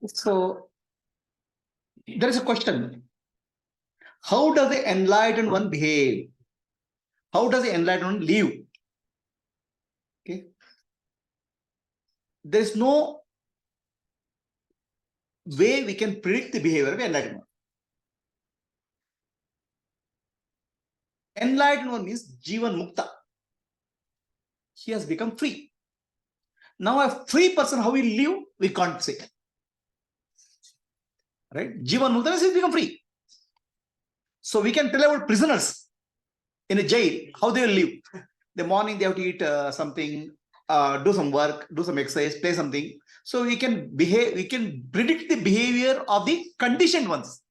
So there is a question. How does the enlightened one behave? How does the enlightened one live? Okay. There is no way we can predict the behavior of enlightened one. Enlightened one is Jivan Mukta. He has become free. Now a free person, how he live, we can't say. Right? Jivan Mukta means he become free. So we can tell about prisoners in a jail, how they will live. The morning they have to eat something, do some work, do some exercise, play something. So we can behave, we can predict the behavior of the conditioned ones.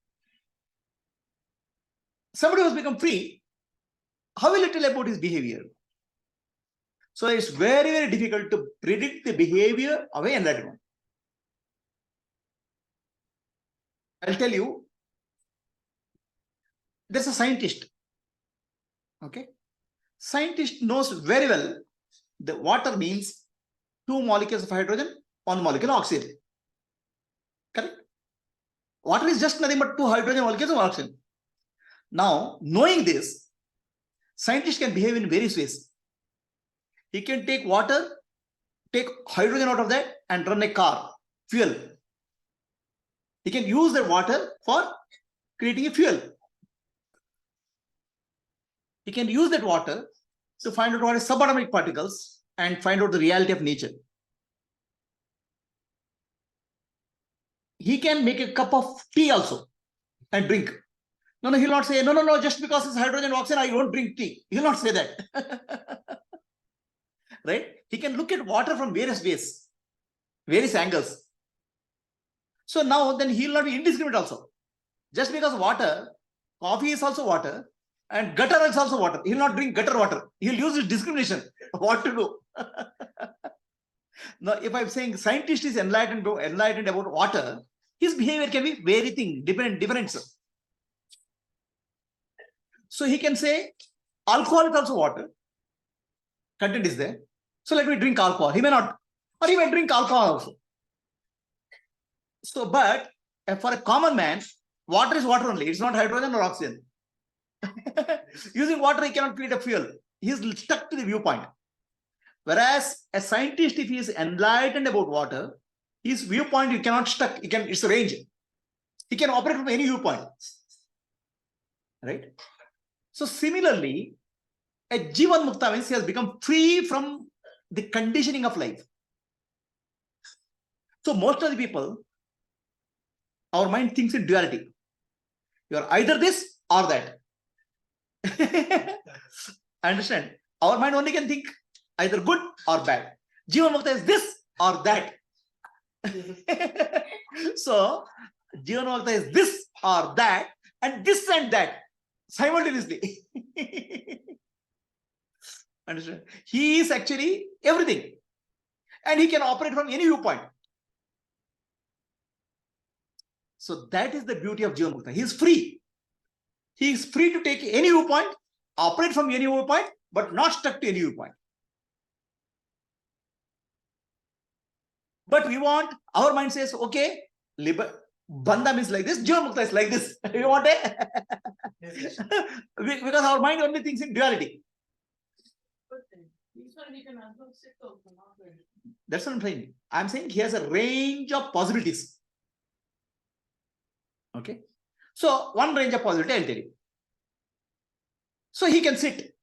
Somebody who has become free, how will you tell about his behavior? So it's very, very difficult to predict the behavior of an enlightened one. I'll tell you, there's a scientist. Okay. Scientist knows very well that water means 2 molecules of hydrogen, 1 molecule of oxygen. Correct? Water is just nothing but 2 hydrogen molecules of oxygen. Now, knowing this, scientists can behave in various ways. He can take water, take hydrogen out of that and run a car, fuel. He can use the water for creating a fuel. He can use that water to find out what is subatomic particles and find out the reality of nature. He can make a cup of tea also and drink. No, he'll not say, no, just because it's hydrogen oxygen, I won't drink tea. He'll not say that. Right? He can look at water from various ways, various angles. So now then he'll not be indiscriminate also. Just because water, coffee is also water, and gutter is also water. He'll not drink gutter water. He'll use his discrimination what to do. Now, if I'm saying scientist is enlightened about water, his behavior can be very different. So he can say, alcohol is also water. Content is there. So let me drink alcohol. He may not. Or he may drink alcohol also. So, but for a common man, water is water only. It's not hydrogen or oxygen. Using water, he cannot create a fuel. He is stuck to the viewpoint. Whereas a scientist, if he is enlightened about water, his viewpoint, you cannot stuck. It's a range. He can operate from any viewpoint. Right? So similarly, a Jivan Mukta means he has become free from the conditioning of life. So most of the people, our mind thinks in duality. You are either this or that. Understand? Our mind only can think either good or bad. Jivan Mukta is this or that. So Jivan Mukta is this or that and that simultaneously. Understand? He is actually everything. And he can operate from any viewpoint. So that is the beauty of Jivan Mukta. He is free. He is free to take any viewpoint, operate from any viewpoint, but not stuck to any viewpoint. But we want, our mind says, okay, Bandham is like this, Jivan Mukta is like this. We want it? Because our mind only thinks in duality. That's what I'm saying. I'm saying he has a range of possibilities. Okay. So one range of possibility, I'll tell you. So he can sit.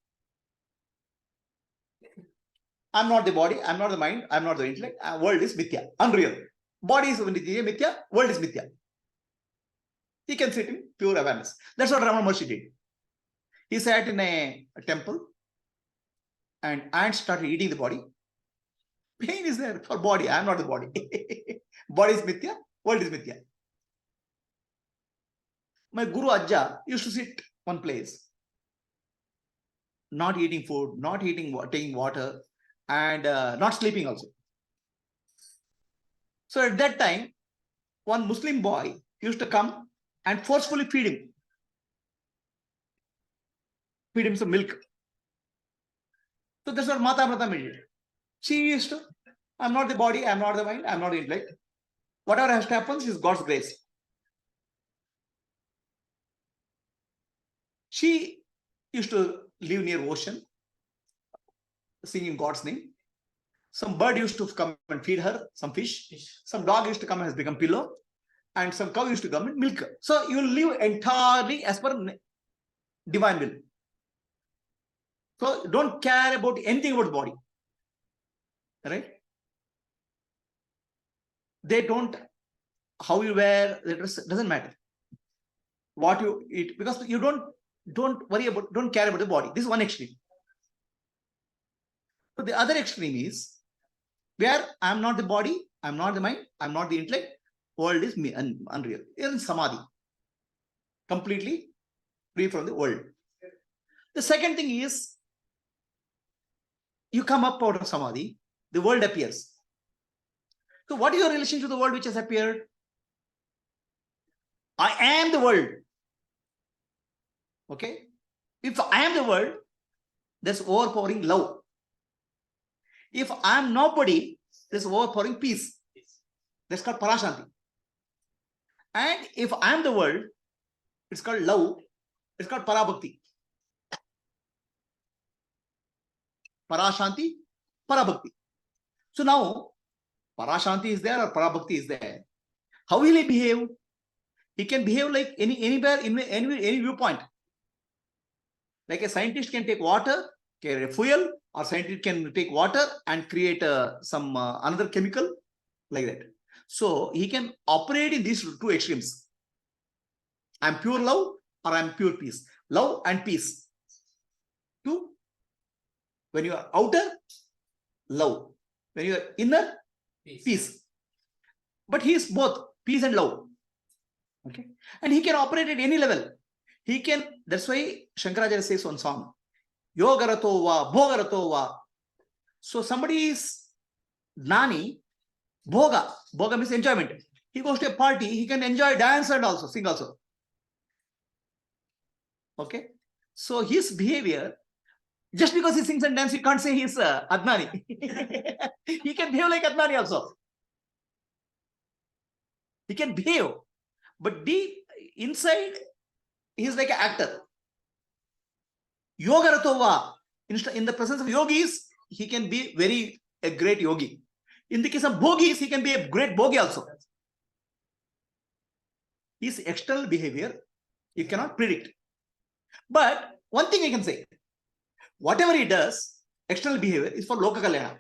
I'm not the body, I'm not the mind, I'm not the intellect. World is mithya, unreal. Body is mithya, world is mithya. He can sit in pure awareness. That's what Ramana Maharshi did. He sat in a temple and ants started eating the body. Pain is there for body. I am not the body. Body is mithya, world is mithya. My Guru Ajja used to sit one place, not eating food, not taking water, and not sleeping also. So at that time, one Muslim boy used to come and forcefully feed him some milk. So that's what Mata Mata did. She used to, I'm not the body, I'm not the mind, I'm not the intellect. Whatever has to happen is God's grace. She used to live near ocean, singing God's name. Some bird used to come and feed her, some fish. Some dog used to come and has become pillow. And some cow used to come and milk her. So you live entirely as per divine will. So don't care about anything about the body. Right? They don't, how you wear, it doesn't matter. What you eat, because you don't worry about, don't care about the body. This is one extreme. So the other extreme is where I am not the body, I am not the mind, I am not the intellect, world is me, unreal. You're in samadhi, completely free from the world. The second thing is, you come up out of samadhi, the world appears. So what is your relation to the world which has appeared? I am the world. Okay? If I am the world, there's overpowering love. If I am nobody, there's overpowering peace. That's called parashanti. And if I am the world, it's called love. It's called parabhakti. Parashanti, parabhakti. So now, parashanti is there or parabhakti is there. How will he behave? He can behave like anywhere, in any viewpoint. Like a scientist can take water, carry a fuel, or scientist can take water and create some another chemical, like that. So he can operate in these two extremes. I'm pure love or I'm pure peace. Love and peace. Two. When you are outer, love. When you are inner, peace. But he is both peace and love. Okay. And he can operate at any level. He can, that's why Shankaracharya says one song, Yogarato va, Bhogarato va. So somebody is Jnani, Bhoga. Bhoga means enjoyment. He goes to a party, he can enjoy, dance and also sing also. Okay. So his behavior, just because he sings and dances, you can't say he's Adnani. He can behave like Adnani also. He can behave. But deep inside, he is like an actor. Yogaratova. In the presence of yogis, he can be a great yogi. In the case of bhogis, he can be a great bhogi also. His external behavior, you cannot predict. But one thing I can say, whatever he does, external behavior is for loka kalyana.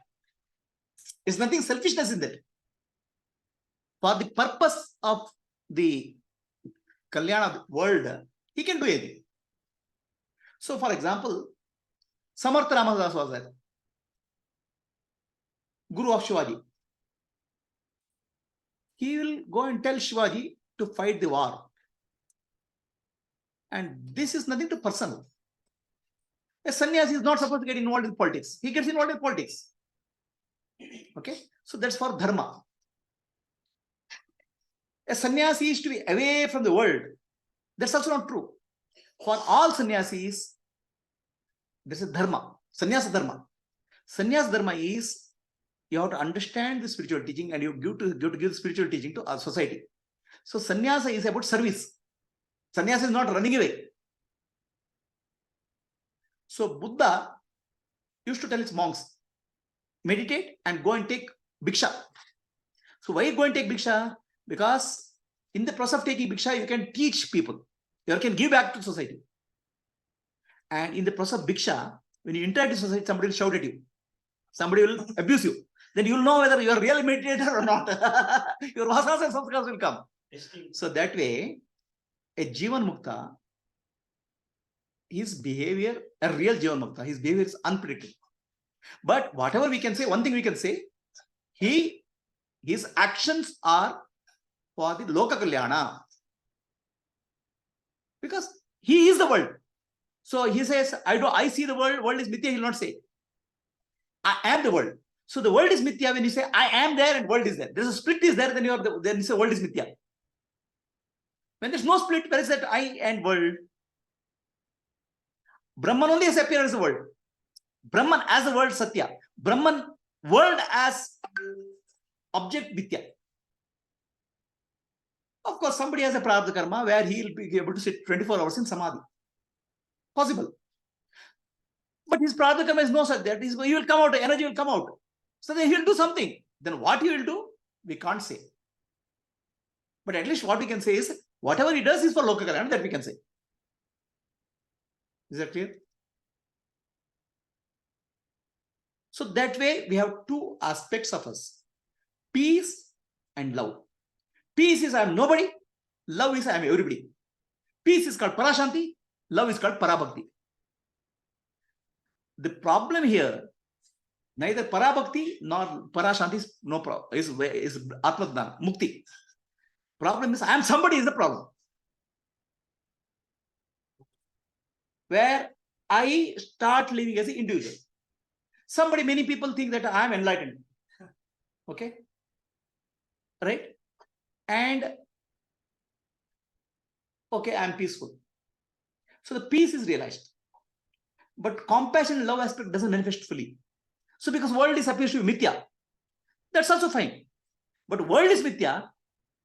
There's nothing selfishness in that. For the purpose of the kalyana of the world, he can do anything. So, for example, Samartha Ramadas was there, Guru of Shivaji. He will go and tell Shivaji to fight the war. And this is nothing to personal. A sannyasi is not supposed to get involved in politics. He gets involved in politics. Okay? So that's for dharma. A sannyasi is to be away from the world. That's also not true. For all sannyasis, there's a dharma. Sannyasa dharma. Sannyasa dharma is you have to understand the spiritual teaching and you have to give spiritual teaching to our society. So sannyasa is about service. Sannyasa is not running away. So Buddha used to tell his monks, meditate and go and take bhiksha. So why go and take bhiksha? Because in the process of taking bhiksha, you can teach people. You can give back to society. And in the process of bhiksha, when you interact with society, somebody will shout at you. Somebody will abuse you. Then you will know whether you are really meditator or not. Your vasanas and samskaras will come. So that way, a Jivan Mukta, his behavior, a real Jivan Mukta, his behavior is unpredictable. But whatever we can say, one thing we can say, his actions are for the Loka Kalyana. Because he is the world. So he says, I see the world is mithya, he will not say. I am the world. So the world is mithya when you say, I am there and world is there. There's a split is there, then you say world is mithya. When there's no split, where is that I and world? Brahman only has appeared as the world. Brahman as the world Satya. Brahman, world as object Mithya. Of course, somebody has a prarabdha karma where he will be able to sit 24 hours in samadhi. Possible. But his prarabdha karma is no such that he will come out, energy will come out. So then he will do something. Then what he will do, we can't say. But at least what we can say is, whatever he does is for Loka Kalyana, that we can say. Is that clear? So that way, we have two aspects of us. Peace and love. Peace is I am nobody. Love is I am everybody. Peace is called Parashanti. Love is called Parabhakti. The problem here, neither Parabhakti nor Parashanti is no problem. Is Atma Dhyana, Mukti. Problem is I am somebody is the problem. Where I start living as an individual. Many people think that I am enlightened. Okay? Right? And okay, I am peaceful. So the peace is realized. But compassion and love aspect doesn't manifest fully. So because world is appears to be mithya, that's also fine. But world is mithya,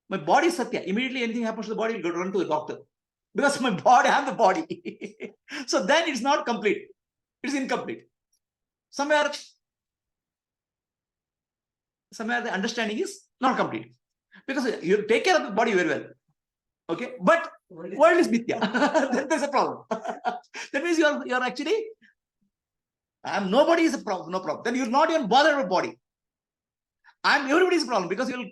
my body is satya. Immediately anything happens to the body, will go run to the doctor. Because my body, I have the body. So then it's not complete. It's incomplete. Somewhere the understanding is not complete. Because you take care of the body very well. Okay, but world is mithya. Then there's a problem. That means you are actually, nobody is a problem, no problem. Then you're not even bothered about body. Everybody's problem because you'll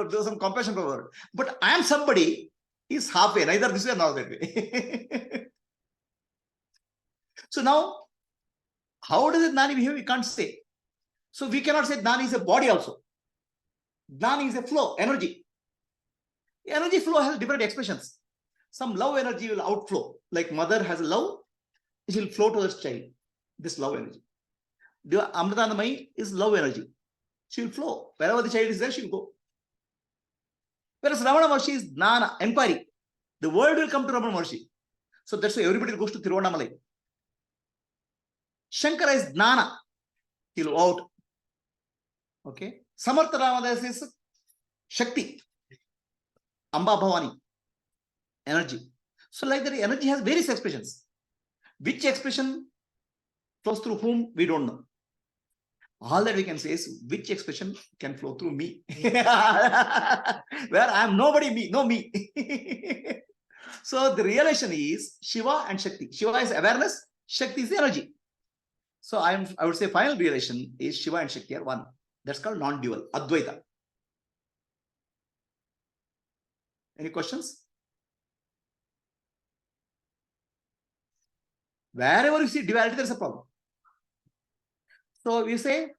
do some compassion power. But I am somebody is halfway, neither this way nor that way. So now, how does it Jnani behave? We can't say. So we cannot say Jnani is a body also. Jnani is a flow, energy. Energy flow has different expressions. Some love energy will outflow. Like mother has love, it will flow to the child. This love energy. The Amritanamai is love energy. She will flow. Wherever the child is there, she will go. Whereas Ramana Maharshi is Jnana, enquiry. The world will come to Ramana Maharshi. So that's why everybody goes to Tiruvannamalai. Shankara is Jnana. He will out. Okay. Samartha Ramadas is Shakti. Amba Bhavani. Energy. So like that, energy has various expressions. Which expression flows through whom, we don't know. All that we can say is which expression can flow through me. Where I am nobody, me, no me. So the realization is Shiva and Shakti. Shiva is awareness, Shakti is energy. So I would say final realization is Shiva and Shakti are one. That's called non-dual, Advaita. Any questions? Wherever you see duality, there's a problem. So you say,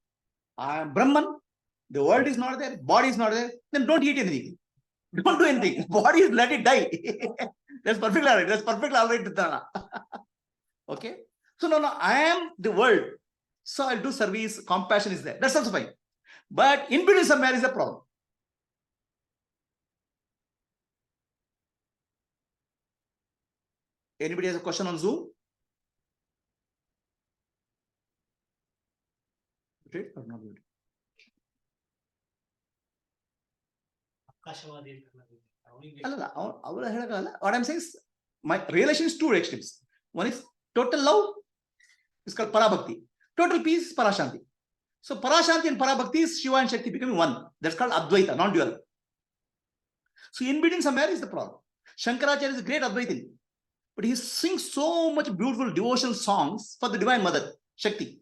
I am Brahman, the world is not there, body is not there, then don't eat anything. Don't do anything. Body is let it die. That's perfectly all right. That's perfectly all right. Okay. So no, I am the world. So I'll do service, compassion is there. That's also fine. But in between somewhere is a problem. Anybody has a question on Zoom? Good or not good? What I'm saying is, my relation is two extremes. One is total love, it's called Parabhakti. Total peace is Parashanti. So Parashanti and Parabhakti is Shiva and Shakti becoming one. That's called Advaita, non-dual. So in between somewhere is the problem. Shankaracharya is a great Advaita, but he sings so much beautiful devotional songs for the Divine Mother, Shakti.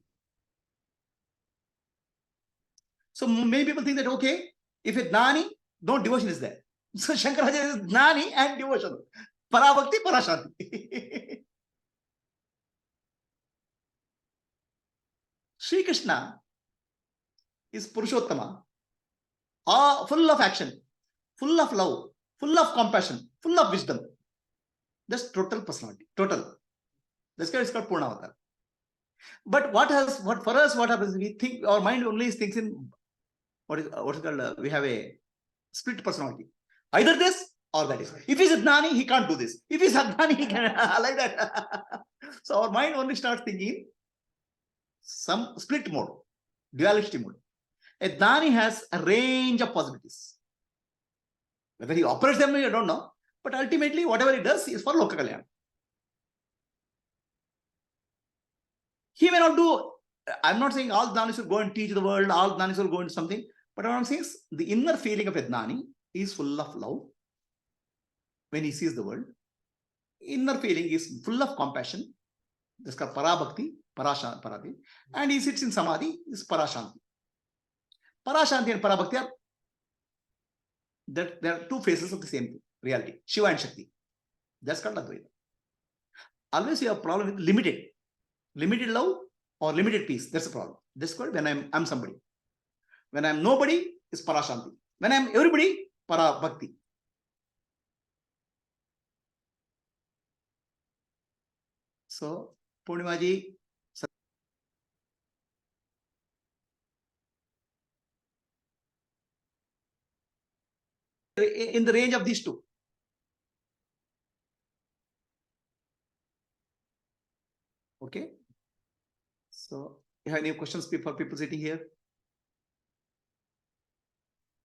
So many people think that, okay, if it's Jnani, no devotion is there. So Shankaracharya is Jnani and devotion. Parabhakti, Parashanti. Sri Krishna is Purushottama, full of action, full of love, full of compassion, full of wisdom. That's total personality, total. That's why it's called Purnavatar. But what happens? We think our mind only thinks in what's called. We have a split personality. Either this or that is. If he's a Jnani, he can't do this. If he's a Jnani, he can like that. So our mind only starts thinking some split mode, duality mode. A Jnani has a range of possibilities. Whether he operates them, I don't know. But ultimately, whatever he does is for Loka Kalyan. He may not do, I'm not saying all Jnanis will go and teach the world, all Jnanis will go into something. But what I'm saying is the inner feeling of a Jnani is full of love when he sees the world. Inner feeling is full of compassion. That's called Parabhakti, Parati. And he sits in Samadhi, is Parashanti. Parashanti and Parabhakti are that there are two faces of the same reality, Shiva and Shakti. That's called Advaita. Always you have a problem with limited love or limited peace. That's the problem. That's called when I'm somebody. When I'm nobody, is Parashanti. When I'm everybody, Parabhakti. So, Purnimaji, in the range of these two. Okay. So, you have any questions for people sitting here?